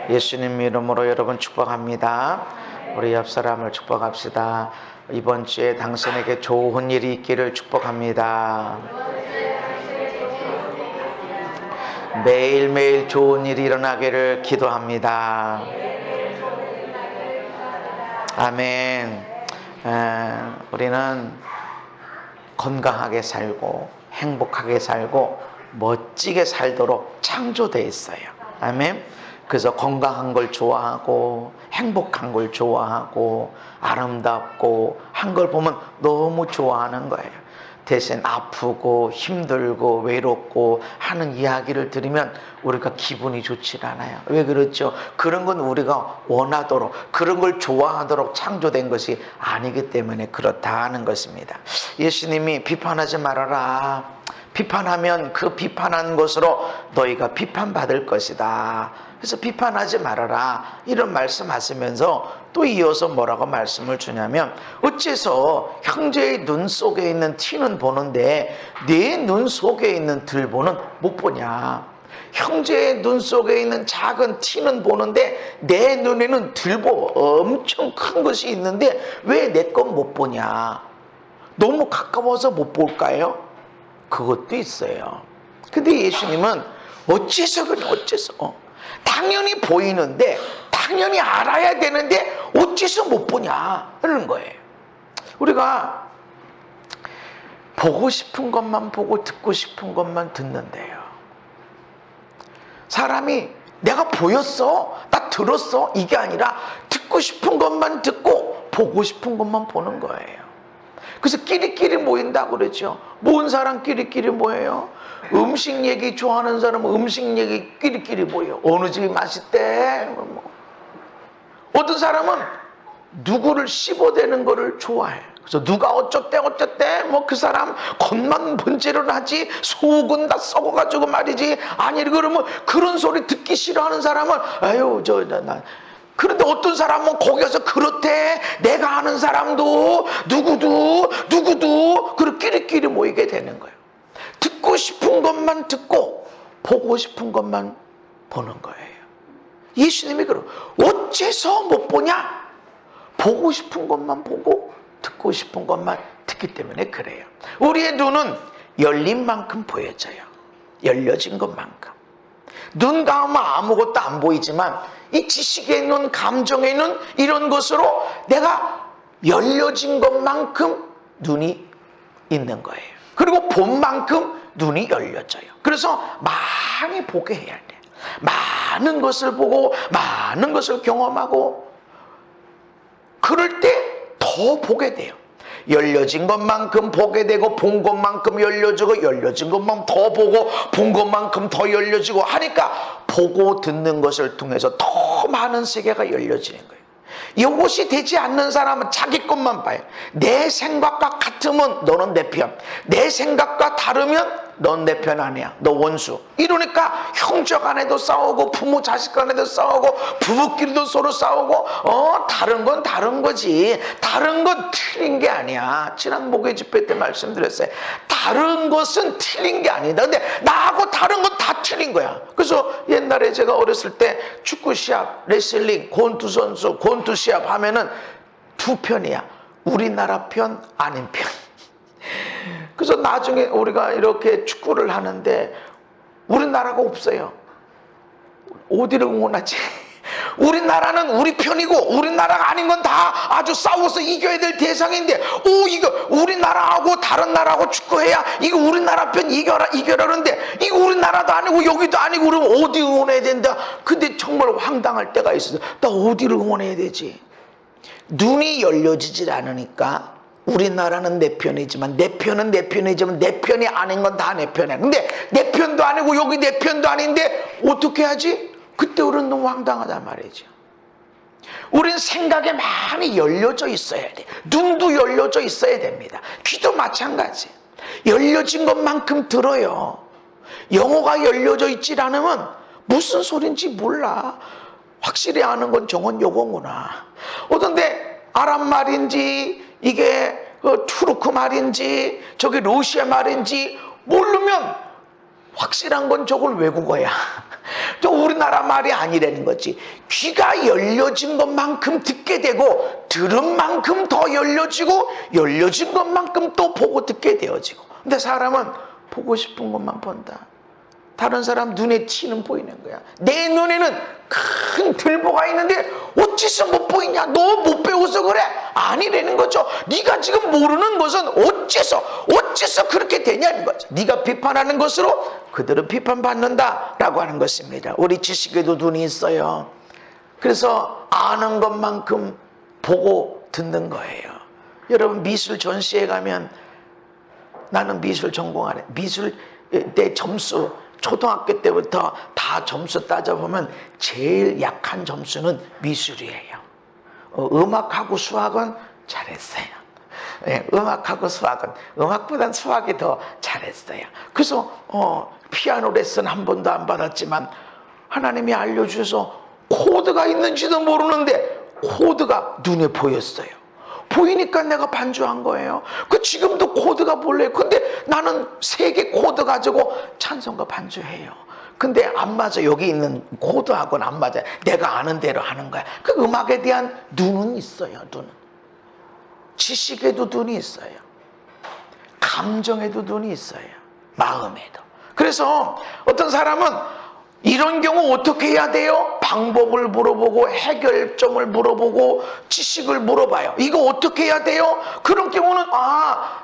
예수님 이름으로 여러분 축복합니다. 우리 옆 사람을 축복합시다. 이번 주에 당신에게 좋은 일이 있기를 축복합니다. 매일매일 좋은 일이 일어나기를 기도합니다. 아멘. 우리는 건강하게 살고 행복하게 살고 멋지게 살도록 창조되어 있어요. 아멘. 그래서 건강한 걸 좋아하고 행복한 걸 좋아하고 아름답고 한 걸 보면 너무 좋아하는 거예요. 대신 아프고 힘들고 외롭고 하는 이야기를 들으면 우리가 기분이 좋지 않아요. 왜 그렇죠? 그런 건 우리가 원하도록 그런 걸 좋아하도록 창조된 것이 아니기 때문에 그렇다 하는 것입니다. 예수님이 비판하지 말아라. 비판하면 그 비판한 것으로 너희가 비판받을 것이다. 그래서 비판하지 말아라 이런 말씀하시면서 또 이어서 뭐라고 말씀을 주냐면 어째서 형제의 눈 속에 있는 티는 보는데 내 눈 속에 있는 들보는 못 보냐. 형제의 눈 속에 있는 작은 티는 보는데 내 눈에는 들보 엄청 큰 것이 있는데 왜 내 건 못 보냐. 너무 가까워서 못 볼까요? 그것도 있어요. 근데 예수님은 어째서 그래 어째서 당연히 보이는데 당연히 알아야 되는데 어째서 못 보냐 그러는 거예요. 우리가 보고 싶은 것만 보고 듣고 싶은 것만 듣는데요. 사람이 내가 보였어 나 들었어 이게 아니라 듣고 싶은 것만 듣고 보고 싶은 것만 보는 거예요. 그래서 끼리끼리 모인다고 그러죠. 모은 사람 끼리끼리 모여요. 음식 얘기 좋아하는 사람은 음식 얘기 끼리끼리 모여요. 어느 집이 맛있대. 어떤 사람은 누구를 씹어대는 거를 좋아해. 그래서 누가 어쩌대 뭐 그 사람 겉만 번지를 하지 속은 다 썩어가지고 말이지. 아니 그러면 그런 소리 듣기 싫어하는 사람은 아유 난 그런데 어떤 사람은 거기 가서 그렇대 내가 아는 사람도 누구도 그렇게 끼리끼리 모이게 되는 거예요. 듣고 싶은 것만 듣고 보고 싶은 것만 보는 거예요. 예수님이 그럼 어째서 못 보냐? 보고 싶은 것만 보고 듣고 싶은 것만 듣기 때문에 그래요. 우리의 눈은 열린 만큼 보여져요. 열려진 것만큼. 눈 감으면 아무것도 안 보이지만 이 지식의 눈, 감정의 눈 이런 것으로 내가 열려진 것만큼 눈이 있는 거예요. 그리고 본 만큼 눈이 열려져요. 그래서 많이 보게 해야 돼. 많은 것을 보고 많은 것을 경험하고 그럴 때 더 보게 돼요. 열려진 것만큼 보게 되고 본 것만큼 열려지고 열려진 것만큼 더 보고 본 것만큼 더 열려지고 하니까 보고 듣는 것을 통해서 더 많은 세계가 열려지는 거예요. 이것이 되지 않는 사람은 자기 것만 봐요. 내 생각과 같으면 너는 내 편, 내 생각과 다르면 넌 내 편 아니야. 너 원수. 이러니까 형제 간에도 싸우고 부모 자식 간에도 싸우고 부부끼리도 서로 싸우고 다른 건 다른 거지. 다른 건 틀린 게 아니야. 지난 목요일 집회 때 말씀드렸어요. 다른 것은 틀린 게 아니다. 근데 나하고 다른 건 다 틀린 거야. 그래서 옛날에 제가 어렸을 때 축구 시합, 레슬링, 권투 선수, 권투 시합 하면은 두 편이야. 우리나라 편, 아닌 편. 그래서 나중에 우리가 이렇게 축구를 하는데 우리나라가 없어요. 어디를 응원하지? 우리나라는 우리 편이고 우리나라가 아닌 건 다 아주 싸워서 이겨야 될 대상인데 이거 우리나라하고 다른 나라하고 축구해야 이거 우리나라 편 이겨라 그러는데 이거 우리나라도 아니고 여기도 아니고 그러면 어디 응원해야 된다. 근데 정말 황당할 때가 있어요. 나 어디를 응원해야 되지? 눈이 열려지질 않으니까 우리나라는 내 편이지만 내 편은 내 편이지만 내 편이 아닌 건 다 내 편이야. 근데 내 편도 아니고 여기 내 편도 아닌데 어떻게 하지? 그때 우리는 너무 황당하단 말이죠. 우린 생각에 많이 열려져 있어야 돼. 눈도 열려져 있어야 됩니다. 귀도 마찬가지. 열려진 것만큼 들어요. 영어가 열려져 있질 않으면 무슨 소린지 몰라. 확실히 아는 건 저건 요거구나. 어떤데 아랍 말인지 이게 투르크 말인지 저게 러시아 말인지 모르면 확실한 건 저걸 외국어야. 또 우리나라 말이 아니라는 거지. 귀가 열려진 것만큼 듣게 되고 들은 만큼 더 열려지고 열려진 것만큼 또 보고 듣게 되어지고. 근데 사람은 보고 싶은 것만 본다. 다른 사람 눈에 티는 보이는 거야. 내 눈에는 큰 들보가 있는데 어째서 못 보이냐? 너 못 배워서 그래? 아니라는 거죠. 네가 지금 모르는 것은 어째서 그렇게 되냐는 거죠. 네가 비판하는 것으로 그들은 비판받는다라고 하는 것입니다. 우리 지식에도 눈이 있어요. 그래서 아는 것만큼 보고 듣는 거예요. 여러분 미술 전시회 가면 나는 미술 전공하네. 미술 내 점수 초등학교 때부터 다 점수 따져보면 제일 약한 점수는 미술이에요. 음악하고 수학은 잘했어요. 네, 음악하고 수학은 음악보단 수학이 더 잘했어요. 그래서 피아노 레슨 한 번도 안 받았지만 하나님이 알려주셔서 코드가 있는지도 모르는데 코드가 눈에 보였어요. 보이니까 내가 반주한 거예요. 그 지금도 코드가 몰라요. 근데 나는 3개 코드 가지고 찬송가 반주해요. 근데 안 맞아. 여기 있는 코드하고는 안 맞아요. 내가 아는 대로 하는 거야. 그 음악에 대한 눈은 있어요. 눈은. 지식에도 눈이 있어요. 감정에도 눈이 있어요. 마음에도. 그래서 어떤 사람은 이런 경우 어떻게 해야 돼요? 방법을 물어보고 해결점을 물어보고 지식을 물어봐요. 이거 어떻게 해야 돼요? 그런 경우는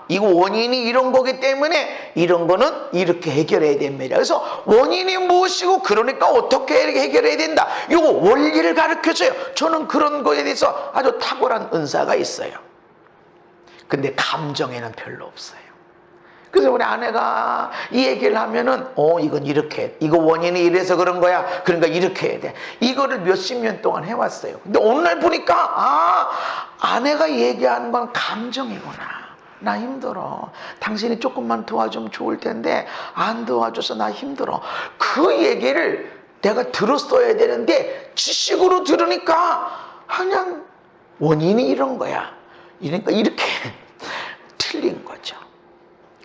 이거 원인이 이런 거기 때문에 이런 거는 이렇게 해결해야 됩니다. 그래서 원인이 무엇이고 그러니까 어떻게 해결해야 된다. 이거 원리를 가르쳐줘요. 저는 그런 거에 대해서 아주 탁월한 은사가 있어요. 근데 감정에는 별로 없어요. 그래서 우리 아내가 이 얘기를 하면은 이건 이렇게 이거 원인이 이래서 그런 거야. 그러니까 이렇게 해야 돼. 이거를 몇십 년 동안 해왔어요. 근데 오늘 보니까 아내가 얘기하는 건 감정이구나. 나 힘들어. 당신이 조금만 도와주면 좋을 텐데 안 도와줘서 나 힘들어. 그 얘기를 내가 들었어야 되는데 지식으로 들으니까 그냥 원인이 이런 거야. 그러니까 이렇게 틀린 거죠.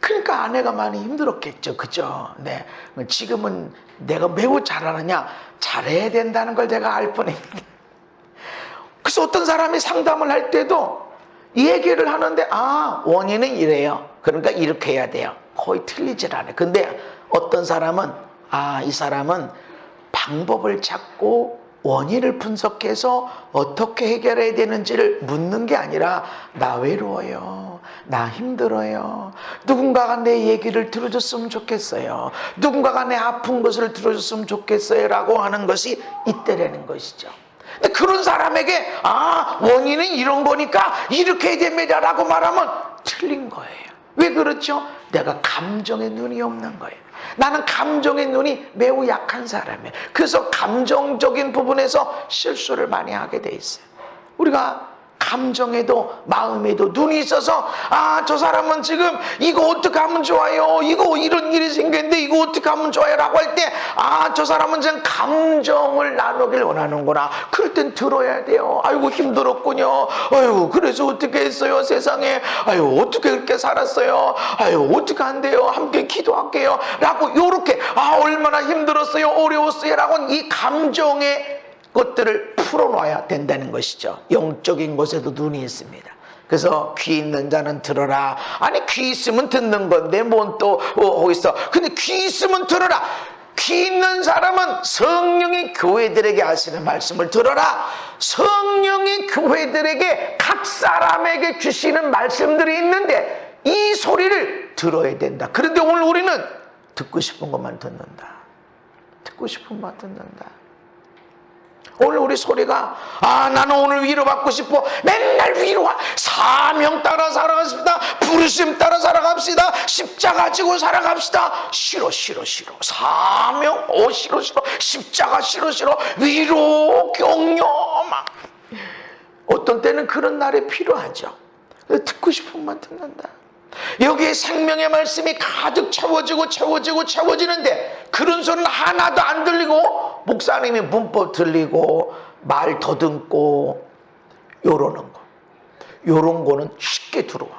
그러니까 아내가 많이 힘들었겠죠. 그죠? 네. 지금은 내가 매우 잘하느냐? 잘해야 된다는 걸 내가 알 뻔했는데. 그래서 어떤 사람이 상담을 할 때도 이 얘기를 하는데 원인은 이래요. 그러니까 이렇게 해야 돼요. 거의 틀리질 않아요. 근데 어떤 사람은 이 사람은 방법을 찾고 원인을 분석해서 어떻게 해결해야 되는지를 묻는 게 아니라 나 외로워요. 나 힘들어요. 누군가가 내 얘기를 들어줬으면 좋겠어요. 누군가가 내 아픈 것을 들어줬으면 좋겠어요. 라고 하는 것이 있다라는 것이죠. 근데 그런 사람에게 원인은 이런 거니까 이렇게 해야 됩니다. 라고 말하면 틀린 거예요. 왜 그렇죠? 내가 감정에 눈이 없는 거예요. 나는 감정의 눈이 매우 약한 사람이에요. 그래서 감정적인 부분에서 실수를 많이 하게 돼 있어요. 우리가 감정에도 마음에도 눈이 있어서 저 사람은 지금 이거 어떻게 하면 좋아요? 이거 이런 일이 생겼는데 이거 어떻게 하면 좋아요? 라고 할 때 저 사람은 지금 감정을 나누길 원하는구나. 그럴 땐 들어야 돼요. 아이고 힘들었군요. 아이고 그래서 어떻게 했어요? 세상에. 아이고 어떻게 그렇게 살았어요? 아이고 어떻게 안 돼요? 함께 기도할게요. 라고 요렇게 얼마나 힘들었어요? 어려웠어요? 라고 이 감정의 것들을 풀어놔야 된다는 것이죠. 영적인 곳에도 눈이 있습니다. 그래서 귀 있는 자는 들어라. 아니 귀 있으면 듣는 건데 뭔 또 하고 있어. 근데 귀 있으면 들어라. 귀 있는 사람은 성령이 교회들에게 하시는 말씀을 들어라. 성령이 교회들에게 각 사람에게 주시는 말씀들이 있는데 이 소리를 들어야 된다. 그런데 오늘 우리는 듣고 싶은 것만 듣는다. 듣고 싶은 것만 듣는다. 오늘 우리 소리가 나는 오늘 위로받고 싶어. 맨날 위로와. 사명 따라 살아갑시다. 부르심 따라 살아갑시다. 십자가 지고 살아갑시다. 싫어. 사명 싫어. 십자가 싫어. 위로 격려 막. 어떤 때는 그런 날이 필요하죠. 듣고 싶은 만 듣는다. 여기에 생명의 말씀이 가득 채워지는데 그런 소리는 하나도 안 들리고 목사님이 문법 들리고 말 더듬고 요런 거는 쉽게 들어와.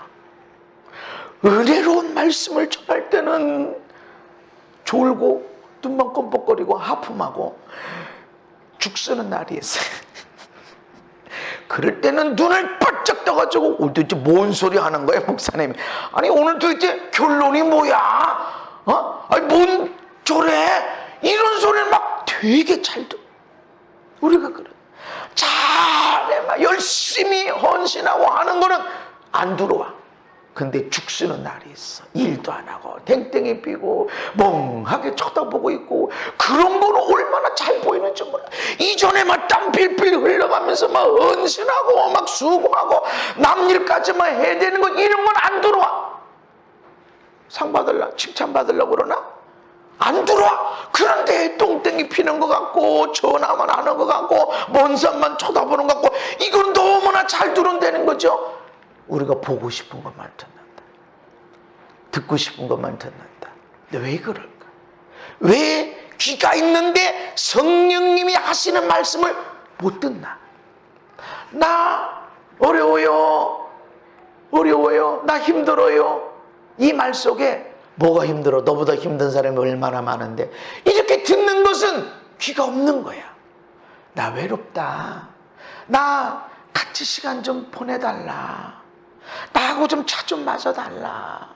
은혜로운 말씀을 전할 때는 졸고 눈만 껌뻑거리고 하품하고 죽쓰는 날이 있어요. 그럴 때는 눈을 바짝 떠가지고 오늘 도대체 뭔 소리 하는 거야 목사님이. 아니 오늘 도대체 결론이 뭐야? 아니 뭔 저래? 이런 소리를 막 되게 잘 듣고 우리가 그래 잘해 막 열심히 헌신하고 하는 거는 안 들어와. 근데 죽쓰는 날이 있어. 일도 안 하고 땡땡이 피고 멍하게 쳐다보고 있고 그런 거는 얼마나 잘 보이는지 몰라. 이전에 막 땀 필필 흘러가면서 막 헌신하고 막 수고하고 남일까지만 해야 되는 거 이런 건 안 들어와. 상 받으려고 칭찬 받으려고 그러나? 안 들어와. 그런데 똥땡이 피는 것 같고 전화만 하는 것 같고 먼 산만 쳐다보는 것 같고 이건 너무나 잘 들어온다는 거죠. 우리가 보고 싶은 것만 듣는다. 듣고 싶은 것만 듣는다. 근데 왜 그럴까? 왜 귀가 있는데 성령님이 하시는 말씀을 못 듣나? 나 어려워요. 나 힘들어요. 이 말 속에 뭐가 힘들어? 너보다 힘든 사람이 얼마나 많은데 이렇게 듣는 것은 귀가 없는 거야. 나 외롭다. 나 같이 시간 좀 보내달라. 나하고 좀 차 좀 마셔달라.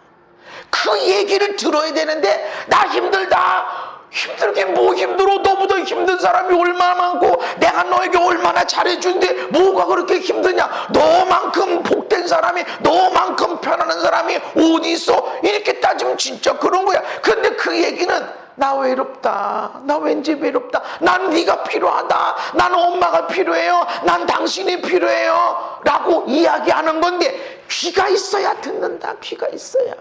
그 얘기를 들어야 되는데 나 힘들다. 힘들게 뭐 힘들어? 너보다 힘든 사람이 얼마나 많고 내가 너에게 얼마나 잘해주는데 뭐가 그렇게 힘드냐? 너만큼 복된 사람이 너만큼 편안한 사람이 어디 있어? 이렇게 따지면 진짜 그런 거야. 근데 그 얘기는 나 외롭다. 나 왠지 외롭다. 난 네가 필요하다. 난 엄마가 필요해요. 난 당신이 필요해요. 라고 이야기하는 건데 귀가 있어야 듣는다. 귀가 있어야.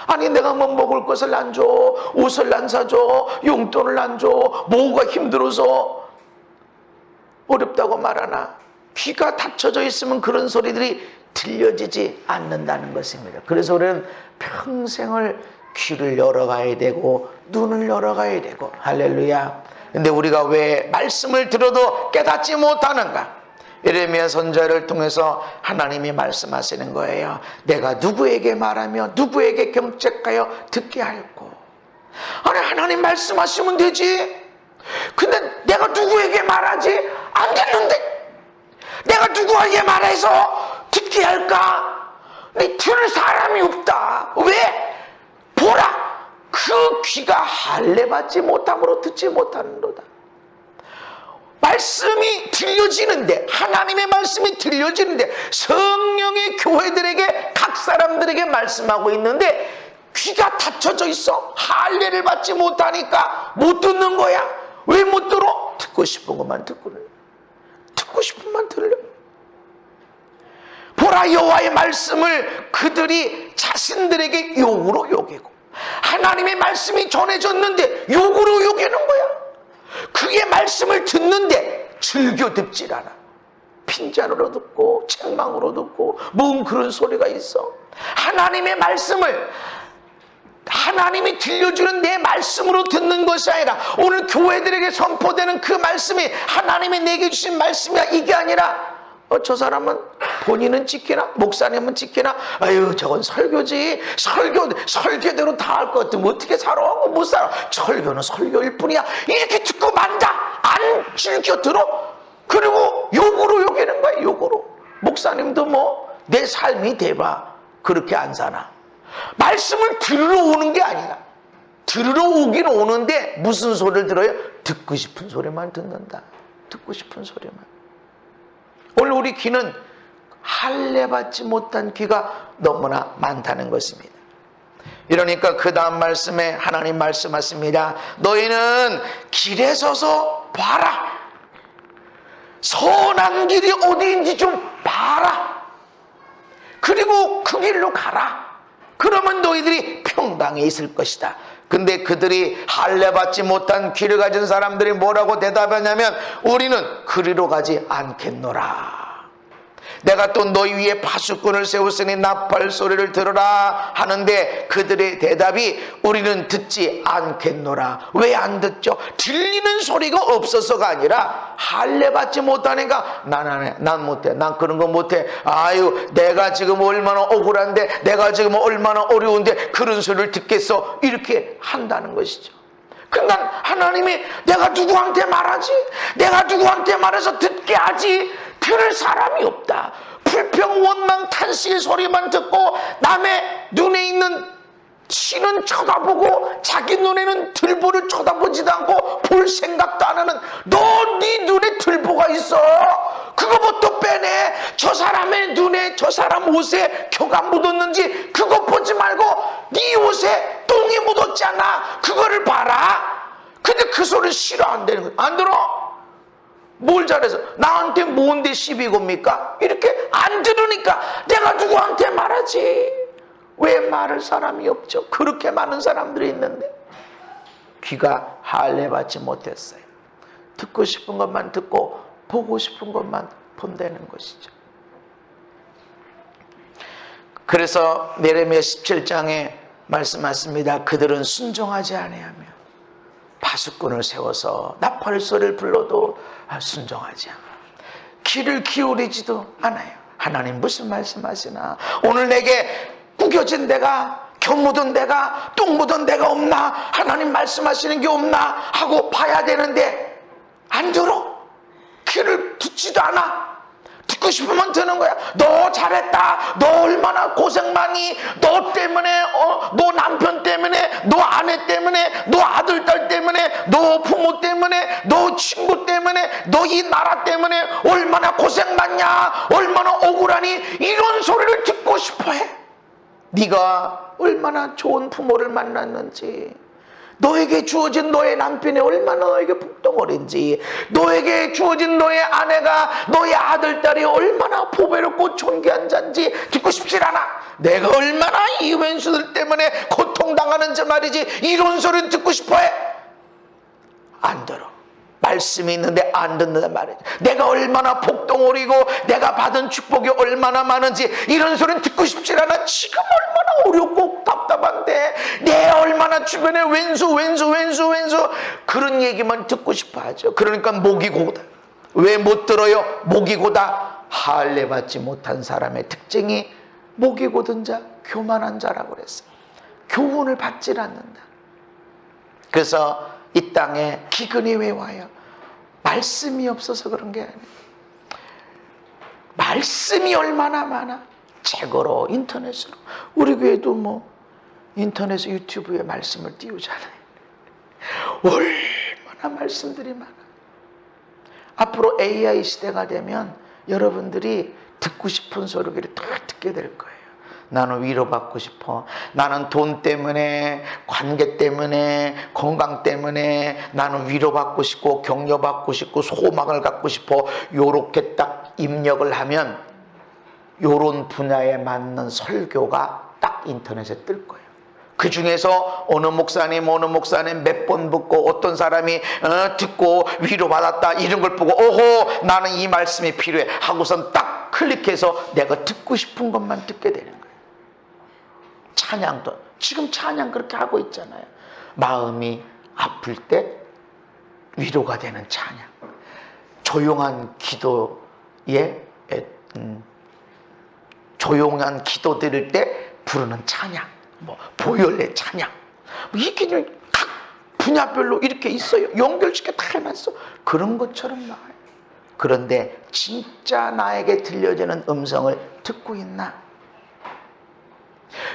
아니 내가 뭐 먹을 것을 안 줘. 옷을 안 사줘. 용돈을 안 줘. 뭐가 힘들어서 어렵다고 말하나. 귀가 닫혀져 있으면 그런 소리들이 들려지지 않는다는 것입니다. 그래서 우리는 평생을 귀를 열어가야 되고 눈을 열어가야 되고 할렐루야. 근데 우리가 왜 말씀을 들어도 깨닫지 못하는가? 예레미야 선지자를 통해서 하나님이 말씀하시는 거예요. 내가 누구에게 말하며 누구에게 경책하여 듣게 할꼬. 아니 하나님 말씀하시면 되지. 근데 내가 누구에게 말하지? 안 듣는데 내가 누구에게 말해서 듣게 할까? 네 들을 사람이 없다. 왜? 보라 그 귀가 할례받지 못함으로 듣지 못하는도다. 말씀이 들려지는데 하나님의 말씀이 들려지는데 성령의 교회들에게 각 사람들에게 말씀하고 있는데 귀가 닫혀져 있어. 할례를 받지 못하니까 못 듣는 거야. 왜 못 들어? 듣고 싶은 것만 듣고 듣고 싶은 것만 들려. 보라 여호와의 말씀을 그들이 자신들에게 욕으로 여기고 하나님의 말씀이 전해졌는데 욕으로 여기는 거야. 그의 말씀을 듣는데 즐겨 듣질 않아. 핀잔으로 듣고 책망으로 듣고 뭔 그런 소리가 있어. 하나님의 말씀을 하나님이 들려주는 내 말씀으로 듣는 것이 아니라 오늘 교회들에게 선포되는 그 말씀이 하나님이 내게 주신 말씀이야. 이게 아니라 저 사람은 본인은 지키나? 목사님은 지키나? 아유 저건 설교지. 설교대로 다 할 것 같으면 어떻게 살아? 못 살아. 설교는 설교일 뿐이야. 이렇게 듣고 만다. 안 즐겨 들어. 그리고 욕으로 여기는 거야. 욕으로. 목사님도 뭐 내 삶이 대봐. 그렇게 안 사나. 말씀을 들으러 오는 게 아니라 들으러 오긴 오는데 무슨 소리를 들어요? 듣고 싶은 소리만 듣는다. 듣고 싶은 소리만. 오늘 우리 귀는 할례받지 못한 귀가 너무나 많다는 것입니다. 이러니까 그 다음 말씀에 하나님 말씀하십니다. 너희는 길에 서서 봐라. 선한 길이 어디인지 좀 봐라. 그리고 그 길로 가라. 그러면 너희들이 평강에 있을 것이다. 근데 그들이 할례받지 못한 귀를 가진 사람들이 뭐라고 대답하냐면 우리는 그리로 가지 않겠노라. 내가 또 너희 위에 파수꾼을 세웠으니 나팔 소리를 들으라 하는데 그들의 대답이 우리는 듣지 않겠노라. 왜 안 듣죠? 들리는 소리가 없어서가 아니라 할례받지 못하니까 난 못해. 난 그런 거 못해. 아유 내가 지금 얼마나 억울한데 내가 지금 얼마나 어려운데 그런 소리를 듣겠어. 이렇게 한다는 것이죠. 그러니까 하나님이 내가 누구한테 말하지? 내가 누구한테 말해서 듣게 하지? 들을 사람이 없다. 불평, 원망, 탄식의 소리만 듣고 남의 눈에 있는 치는 쳐다보고 자기 눈에는 들보를 쳐다보지도 않고 볼 생각도 안 하는 너 네 눈에 들보가 있어. 그거부터 빼내. 저 사람의 눈에 저 사람 옷에 겨가 묻었는지 그것 보지 말고 네 옷에 똥이 묻었잖아. 그거를 봐라. 근데 그 소리 싫어 안 되는 거야. 안 들어? 뭘 잘해서 나한테 뭔데 시비 겁니까? 이렇게 안 들으니까 내가 누구한테 말하지? 왜 말할 사람이 없죠? 그렇게 많은 사람들이 있는데 귀가 할례받지 못했어요. 듣고 싶은 것만 듣고 보고 싶은 것만 본다는 것이죠. 그래서 예레미야 17장에 말씀하십니다. 그들은 순종하지 아니하며 파수꾼을 세워서 나팔 소리를 불러도 순종하지 않아. 귀를 기울이지도 않아요. 하나님 무슨 말씀하시나? 오늘 내게 구겨진 데가, 겨 묻은 데가, 똥 묻은 데가 없나? 하나님 말씀하시는 게 없나? 하고 봐야 되는데 안 들어. 귀를 듣지도 않아. 듣고 싶으면 드는 거야. 너 잘했다. 너 얼마나 고생 많이. 너 때문에, 너 남편 때문에, 너 아내 때문에, 너 아들, 딸 때문에, 너 부모 때문에, 너 친구 때문에, 너 이 나라 때문에 얼마나 고생 많냐. 얼마나 억울하니. 이런 소리를 듣고 싶어해. 네가 얼마나 좋은 부모를 만났는지, 너에게 주어진 너의 남편이 얼마나 너에게 복덩어린지, 너에게 주어진 너의 아내가, 너의 아들, 딸이 얼마나 보배롭고 존귀한 자인지 듣고 싶질 않아. 내가 얼마나 이 왼수들 때문에 고통당하는지 말이지. 이런 소리는 듣고 싶어해. 안 들어. 말씀이 있는데 안 듣는단 말이지. 내가 얼마나 복덩어리고 내가 받은 축복이 얼마나 많은지 이런 소리는 듣고 싶질 않아. 지금 얼마나 어렵고 답답한데 내 얼마나 주변에 왼수 그런 얘기만 듣고 싶어 하죠. 그러니까 목이 고다. 왜 못 들어요? 목이 고다. 할례받지 못한 사람의 특징이 목이 고든 자, 교만한 자라고 그랬어요. 교훈을 받질 않는다. 그래서 이 땅에 기근이 왜 와요? 말씀이 없어서 그런 게 아니에요. 말씀이 얼마나 많아. 책으로, 인터넷으로. 우리 교회도 뭐 인터넷, 유튜브에 말씀을 띄우잖아요. 얼마나 말씀들이 많아. 앞으로 AI 시대가 되면 여러분들이 듣고 싶은 소리를 다 듣게 될 거예요. 나는 위로받고 싶어. 나는 돈 때문에, 관계 때문에, 건강 때문에 나는 위로받고 싶고 격려받고 싶고 소망을 갖고 싶어. 요렇게 딱 입력을 하면 요런 분야에 맞는 설교가 딱 인터넷에 뜰 거예요. 그 중에서 어느 목사님 몇 번 듣고 어떤 사람이 듣고 위로받았다 이런 걸 보고 오호 나는 이 말씀이 필요해 하고선 딱 클릭해서 내가 듣고 싶은 것만 듣게 되는 거예요. 찬양도 지금 찬양 그렇게 하고 있잖아요. 마음이 아플 때 위로가 되는 찬양, 조용한 기도에 조용한 기도 드릴 때 부르는 찬양, 뭐 보혈의 찬양, 뭐 이게 각 분야별로 이렇게 있어요. 연결시켜 다 해놨어. 그런 것처럼 나와요. 그런데 진짜 나에게 들려지는 음성을 듣고 있나?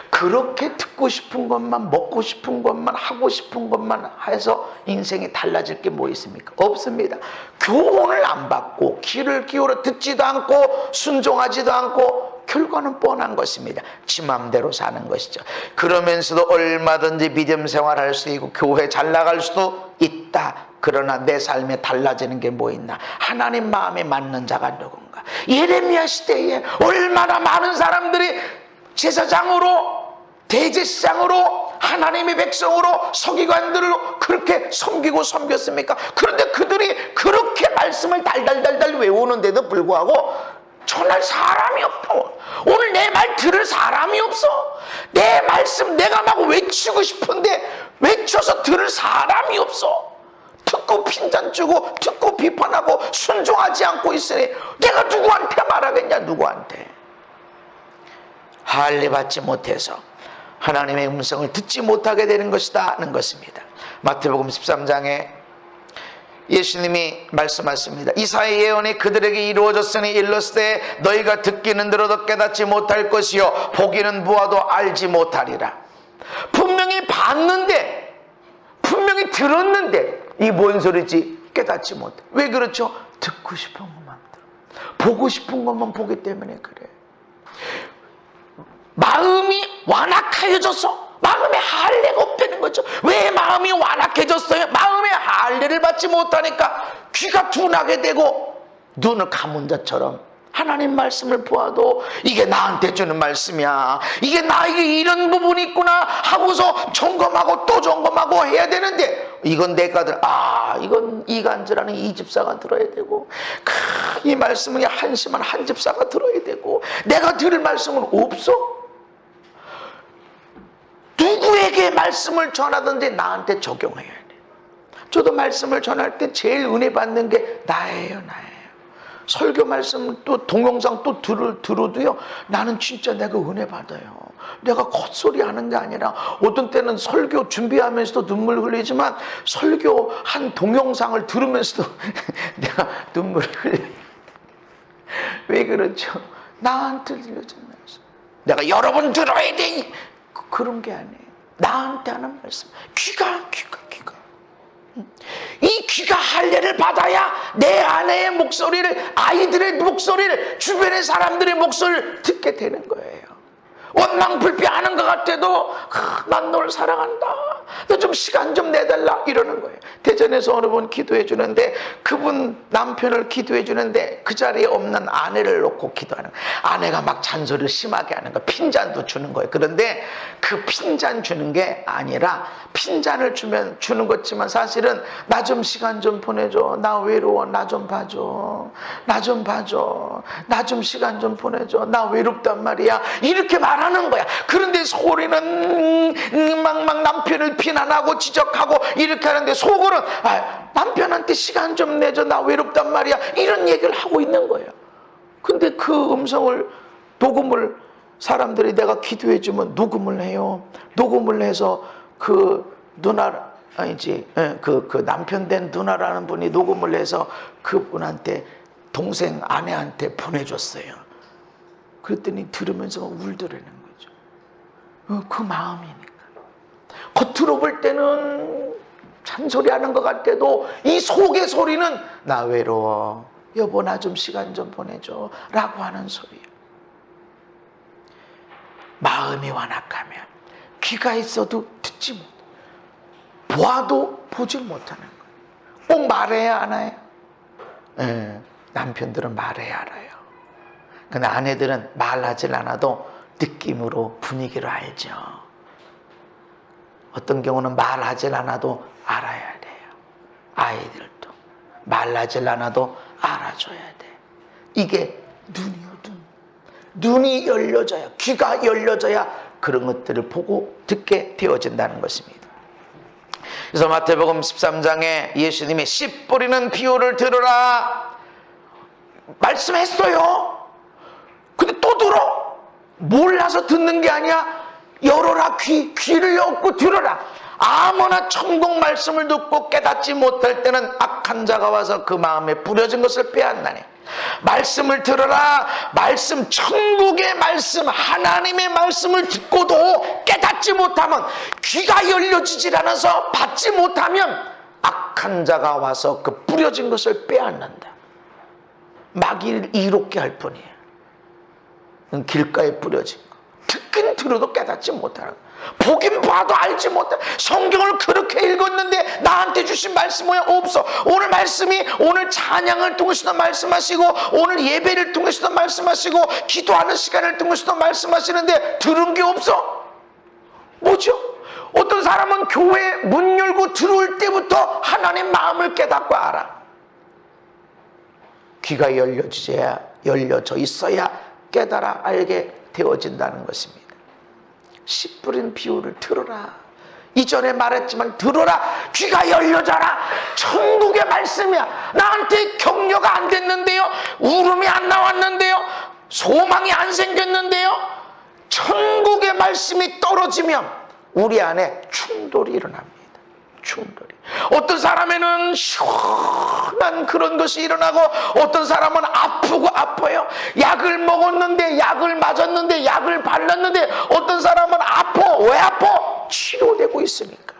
그렇게 듣고 싶은 것만, 먹고 싶은 것만, 하고 싶은 것만 해서 인생이 달라질 게 뭐 있습니까? 없습니다. 교훈을 안 받고 귀를 기울여 듣지도 않고 순종하지도 않고 결과는 뻔한 것입니다. 지 맘대로 사는 것이죠. 그러면서도 얼마든지 믿음 생활할 수 있고 교회 잘 나갈 수도 있다. 그러나 내 삶에 달라지는 게 뭐 있나? 하나님 마음에 맞는 자가 누군가? 예레미야 시대에 얼마나 많은 사람들이 제사장으로, 대제사장으로, 하나님의 백성으로, 서기관들로 그렇게 섬기고 섬겼습니까? 그런데 그들이 그렇게 말씀을 달달달달 외우는데도 불구하고 전할 사람이 없고, 오늘 내 말 들을 사람이 없어. 내 말씀 내가 막 외치고 싶은데 외쳐서 들을 사람이 없어. 듣고 핀잔 주고 듣고 비판하고 순종하지 않고 있으니 내가 누구한테 말하겠냐? 누구한테? 할례받지 못해서 하나님의 음성을 듣지 못하게 되는 것이다 하는 것입니다. 마태복음 13장에 예수님이 말씀하십니다. 이사야의 예언이 그들에게 이루어졌으니 일렀을 때 너희가 듣기는 들어도 깨닫지 못할 것이요 보기는 보아도 알지 못하리라. 분명히 봤는데, 분명히 들었는데 이게 뭔 소리지? 깨닫지 못해. 왜 그렇죠? 듣고 싶은 것만 들어, 보고 싶은 것만 보기 때문에 그래. 마음이 완악해져서 마음에 할례가 없다는 거죠. 왜 마음이 완악해졌어요? 마음에 할례를 받지 못하니까 귀가 둔하게 되고 눈을 감은 자처럼 하나님 말씀을 보아도 이게 나한테 주는 말씀이야, 이게 나에게 이런 부분이 있구나 하고서 점검하고 또 점검하고 해야 되는데, 이건 내가 이건 이간질하는 이 집사가 들어야 되고, 이 말씀은 한심한 한 집사가 들어야 되고, 내가 들을 말씀은 없어? 누구에게 말씀을 전하든지 나한테 적용해야 돼. 저도 말씀을 전할 때 제일 은혜 받는 게 나예요. 설교 말씀 또 동영상 또 들어도요, 나는 진짜 내가 은혜 받아요. 내가 겉소리 하는 게 아니라, 어떤 때는 설교 준비하면서도 눈물 흘리지만 설교 한 동영상을 들으면서도 내가 눈물 흘려. 왜 그렇죠? 나한테 들려진 말씀, 내가 여러분 들어야 돼, 그런 게 아니에요. 나한테 하는 말씀. 귀가 이 귀가 할례를 받아야 내 아내의 목소리를, 아이들의 목소리를, 주변의 사람들의 목소리를 듣게 되는 거예요. 원망불피하는 것 같아도 난 널 사랑한다, 너 좀 시간 좀 내달라 이러는 거예요. 대전에서 어느 분 기도해 주는데, 그분 남편을 기도해 주는데 그 자리에 없는 아내를 놓고 기도하는 거예요. 아내가 막 잔소리를 심하게 하는 거예요. 핀잔도 주는 거예요. 그런데 그 핀잔 주는 게 아니라, 핀잔을 주는 거지만 사실은 나 좀 시간 좀 보내줘, 나 외로워, 나 좀 봐줘, 나 좀 봐줘, 나 좀 시간 좀 보내줘, 나 외롭단 말이야, 이렇게 말하는 거야. 그런데 소리는 막 남편을 비난하고 지적하고 이렇게 하는데, 속으로는 남편한테 시간 좀 내줘, 나 외롭단 말이야, 이런 얘기를 하고 있는 거예요. 근데 그 음성을, 녹음을 사람들이 내가 기도해 주면 녹음을 해요. 녹음을 해서 그 누나, 그 남편 된 누나라는 분이 녹음을 해서 그분한테, 동생 아내한테 보내줬어요. 그랬더니 들으면서 울더라는 거죠. 그 마음이니까. 겉으로 볼 때는 잔소리하는 것 같아도 이 속의 소리는 나 외로워, 여보 나 좀 시간 좀 보내줘 라고 하는 소리예요. 마음이 완악하면 귀가 있어도 듣지 못해, 보아도 보지 못하는 거예요. 꼭 말해야 하나요? 남편들은 말해야 알아요. 근데 아내들은 말하질 않아도 느낌으로 분위기를 알죠. 어떤 경우는 말하질 않아도 알아야 돼요. 아이들도 말하질 않아도 알아줘야 돼. 이게 눈이 열려져야, 귀가 열려져야 그런 것들을 보고 듣게 되어진다는 것입니다. 그래서 마태복음 13장에 예수님이 씨 뿌리는 비유를 들으라 말씀했어요. 근데 또 들어. 몰라서 듣는 게 아니야. 열어라, 귀를 열고 들어라. 아무나 천국 말씀을 듣고 깨닫지 못할 때는 악한 자가 와서 그 마음에 뿌려진 것을 빼앗나니, 말씀을 들어라. 말씀, 천국의 말씀, 하나님의 말씀을 듣고도 깨닫지 못하면, 귀가 열려지질 않아서 받지 못하면 악한 자가 와서 그 뿌려진 것을 빼앗는다. 마귀를 이롭게 할 뿐이에요. 길가에 뿌려진 거. 듣긴 들어도 깨닫지 못하는 거. 보긴 봐도 알지 못해. 성경을 그렇게 읽었는데 나한테 주신 말씀 뭐야? 없어. 오늘 말씀이, 오늘 찬양을 통해서도 말씀하시고, 오늘 예배를 통해서도 말씀하시고, 기도하는 시간을 통해서도 말씀하시는데 들은 게 없어. 뭐죠? 어떤 사람은 교회 문 열고 들어올 때부터 하나님 마음을 깨닫고 알아. 귀가 열려져 있어야 깨달아 알게 되어진다는 것입니다. 씨 뿌린 비유를 들어라. 이전에 말했지만 들어라. 귀가 열려져라. 천국의 말씀이야. 나한테 격려가 안 됐는데요, 울음이 안 나왔는데요, 소망이 안 생겼는데요, 천국의 말씀이 떨어지면 우리 안에 충돌이 일어납니다. 충돌이. 어떤 사람에는 시원한 그런 것이 일어나고 어떤 사람은 아프고 아파요. 약을 먹었는데, 약을 맞았는데, 약을 발랐는데 어떤 사람은 아파. 왜 아파? 치료되고 있으니까.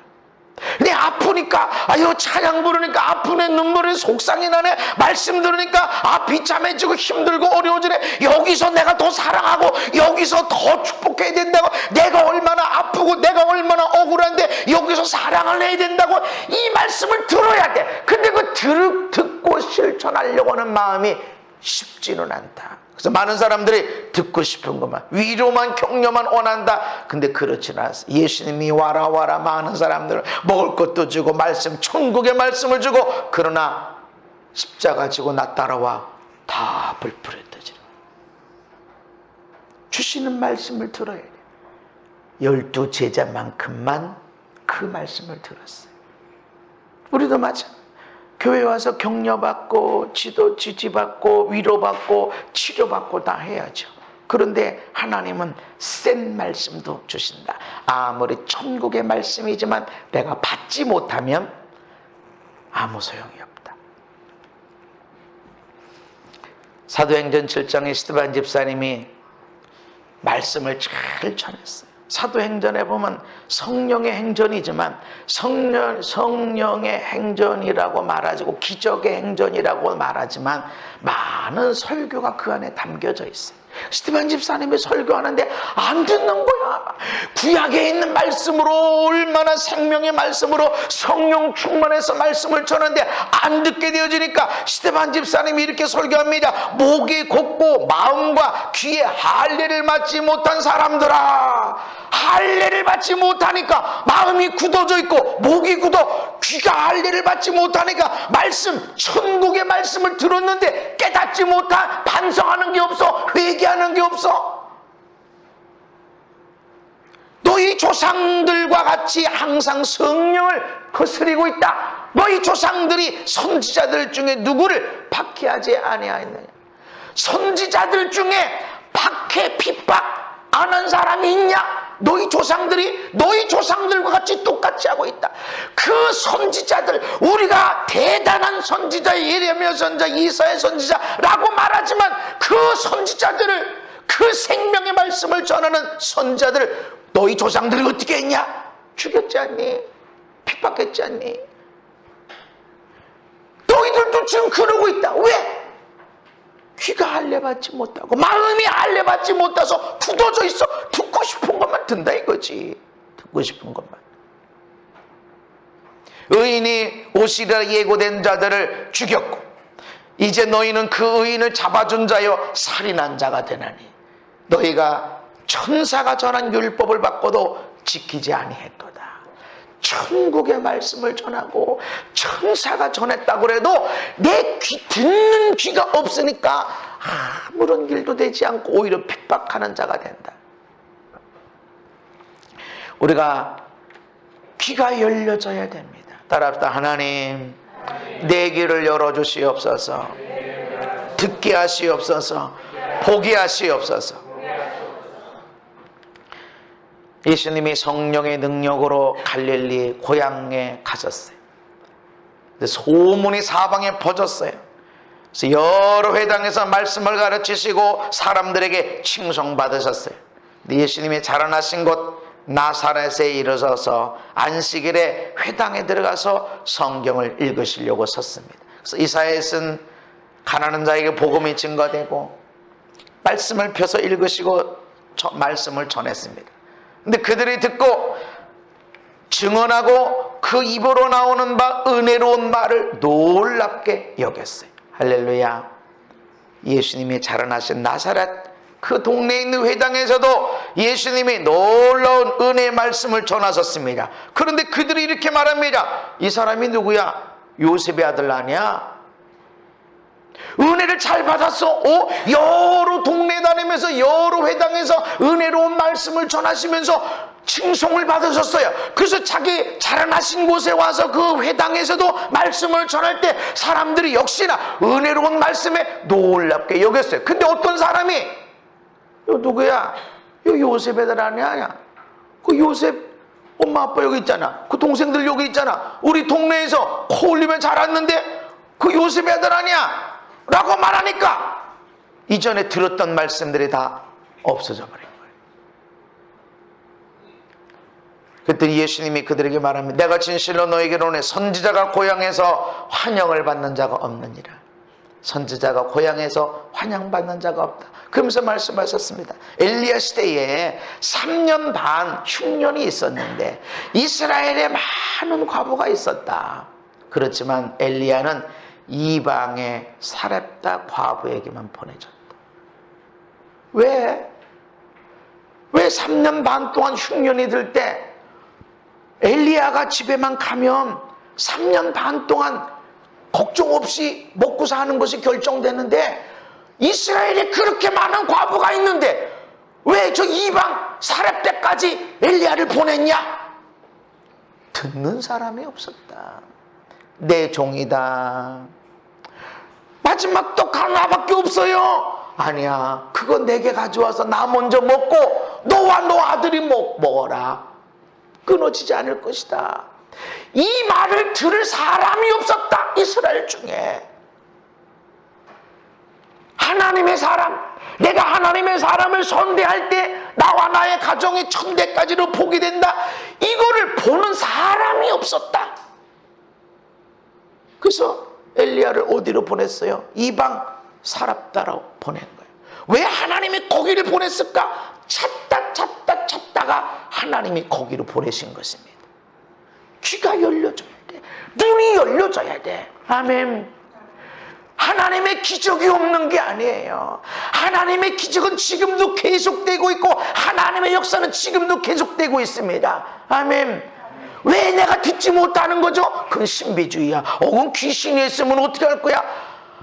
근데 아프니까, 아유, 찬양 부르니까 아프네, 눈물이 속상이 나네, 말씀 들으니까 비참해지고 힘들고 어려워지네. 여기서 내가 더 사랑하고 여기서 더 축복해야 된다고, 내가 얼마나 아프고 내가 얼마나 억울한데 여기서 사랑을 해야 된다고 이 말씀을 들어야 돼. 근데 그 듣고 실천하려고 하는 마음이 쉽지는 않다. 그래서 많은 사람들이 듣고 싶은 것만, 위로만 격려만 원한다. 근데 그렇지는 않습니다. 예수님이 와라 와라 많은 사람들은 먹을 것도 주고 말씀, 천국의 말씀을 주고, 그러나 십자가 지고 나 따라와 다 불풀에 떠지라. 주시는 말씀을 들어야 돼. 12 제자만큼만 그 말씀을 들었어요. 우리도 마찬가지. 교회 와서 격려받고 지지받고 위로받고 치료받고 다 해야죠. 그런데 하나님은 센 말씀도 주신다. 아무리 천국의 말씀이지만 내가 받지 못하면 아무 소용이 없다. 사도행전 7장에 스데반 집사님이 말씀을 잘 전했어요. 사도행전에 보면 성령의 행전이지만 성령의 행전이라고 말하고 기적의 행전이라고 말하지만 많은 설교가 그 안에 담겨져 있어요. 스데반 집사님이 설교하는데 안 듣는 거야. 구약에 있는 말씀으로, 얼마나 생명의 말씀으로 성령 충만해서 말씀을 전하는데 안 듣게 되어지니까 스데반 집사님이 이렇게 설교합니다. 목이 곧고 마음과 귀에 할례를 받지 못한 사람들아, 할례를 받지 못하니까 마음이 굳어져 있고 목이 굳어 귀가 할례를 받지 못하니까 말씀, 천국의 말씀을 들었는데 깨닫지 못한, 반성하는 게 없어, 회개하는 게 없어. 너희 조상들과 같이 항상 성령을 거스리고 있다. 너희 조상들이 선지자들 중에 누구를 박해하지 아니하였느냐. 선지자들 중에 박해 핍박 안 한 사람이 있냐? 너희 조상들이 너희 조상들과 같이 똑같이 하고 있다. 그 선지자들, 우리가 대단한 선지자, 예레미야 선지자, 이사야 선지자라고 말하지만 그 선지자들을, 그 생명의 말씀을 전하는 선지자들을 너희 조상들이 어떻게 했냐? 죽였지 않니? 핍박했지 않니? 너희들도 지금 그러고 있다. 왜? 귀가 할례받지 못하고 마음이 할례받지 못해서 굳어져 있어. 듣고 싶은 것만 든다 이거지. 듣고 싶은 것만. 의인이 오시리라 예고된 자들을 죽였고 이제 너희는 그 의인을 잡아준 자여 살인한 자가 되나니 너희가 천사가 전한 율법을 받고도 지키지 아니했도다. 천국의 말씀을 전하고 천사가 전했다고 해도 내 듣는 귀가 없으니까 아무런 일도 되지 않고 오히려 핍박하는 자가 된다. 우리가 귀가 열려져야 됩니다. 따라합시다. 하나님, 내 귀를 열어주시옵소서. 듣게 하시옵소서. 보게 하시옵소서. 예수님이 성령의 능력으로 갈릴리 고향에 가셨어요. 소문이 사방에 퍼졌어요. 그래서 여러 회당에서 말씀을 가르치시고 사람들에게 칭송받으셨어요. 예수님이 자라나신 곳 나사렛에 이르셔서 안식일에 회당에 들어가서 성경을 읽으시려고 섰습니다. 그래서 이사야에 쓴 가난한 자에게 복음이 증거되고 말씀을 펴서 읽으시고 말씀을 전했습니다. 근데 그들이 듣고 증언하고 그 입으로 나오는 바 은혜로운 말을 놀랍게 여겼어요. 할렐루야. 예수님이 자라나신 나사렛 그 동네에 있는 회당에서도 예수님이 놀라운 은혜의 말씀을 전하셨습니다. 그런데 그들이 이렇게 말합니다. 이 사람이 누구야? 요셉의 아들 아니야? 은혜를 잘 받았어. 여러 동네 다니면서 여러 회당에서 은혜로운 말씀을 전하시면서 칭송을 받으셨어요. 그래서 자기 자라나신 곳에 와서 그 회당에서도 말씀을 전할 때 사람들이 역시나 은혜로운 말씀에 놀랍게 여겼어요. 근데 어떤 사람이 누구야? 여기 요셉 애들 아니야? 그 요셉 엄마 아빠 여기 있잖아. 그 동생들 여기 있잖아. 우리 동네에서 코 올리면 자랐는데 그 요셉 애들 아니야? 라고 말하니까 이전에 들었던 말씀들이 다 없어져 버린 거예요. 그랬더니 예수님이 그들에게 말합니다. 내가 진실로 너에게 이르노니 선지자가 고향에서 환영을 받는 자가 없느니라. 선지자가 고향에서 환영받는 자가 없다. 그러면서 말씀하셨습니다. 엘리야 시대에 3년 반 흉년이 있었는데 이스라엘에 많은 과부가 있었다. 그렇지만 엘리야는 이방의 사렙다 과부에게만 보내줬다. 왜 3년 반 동안 흉년이 들 때 엘리야가 집에만 가면 3년 반 동안 걱정 없이 먹고 사는 것이 결정되는데 이스라엘에 그렇게 많은 과부가 있는데 왜 저 이방 사렙대까지 엘리야를 보냈냐? 듣는 사람이 없었다. 내 종이다. 마지막 떡 하나밖에 없어요. 아니야, 그거 내게 가져와서 나 먼저 먹고 너와 너 아들이 먹어라. 끊어지지 않을 것이다. 이 말을 들을 사람이 없었다. 이스라엘 중에. 하나님의 사람, 내가 하나님의 사람을 선대할 때 나와 나의 가정이 천대까지로 복이 된다. 이거를 보는 사람이 없었다. 그래서 엘리야를 어디로 보냈어요? 이방 사랍다로 보낸 거예요. 왜 하나님이 거기를 보냈을까? 찾다가 하나님이 거기로 보내신 것입니다. 귀가 열려져야 돼. 눈이 열려져야 돼. 아멘. 하나님의 기적이 없는 게 아니에요. 하나님의 기적은 지금도 계속되고 있고 하나님의 역사는 지금도 계속되고 있습니다. 아멘. 왜 내가 듣지 못하는 거죠? 그건 신비주의야. 그건 귀신이 있으면 어떻게 할 거야?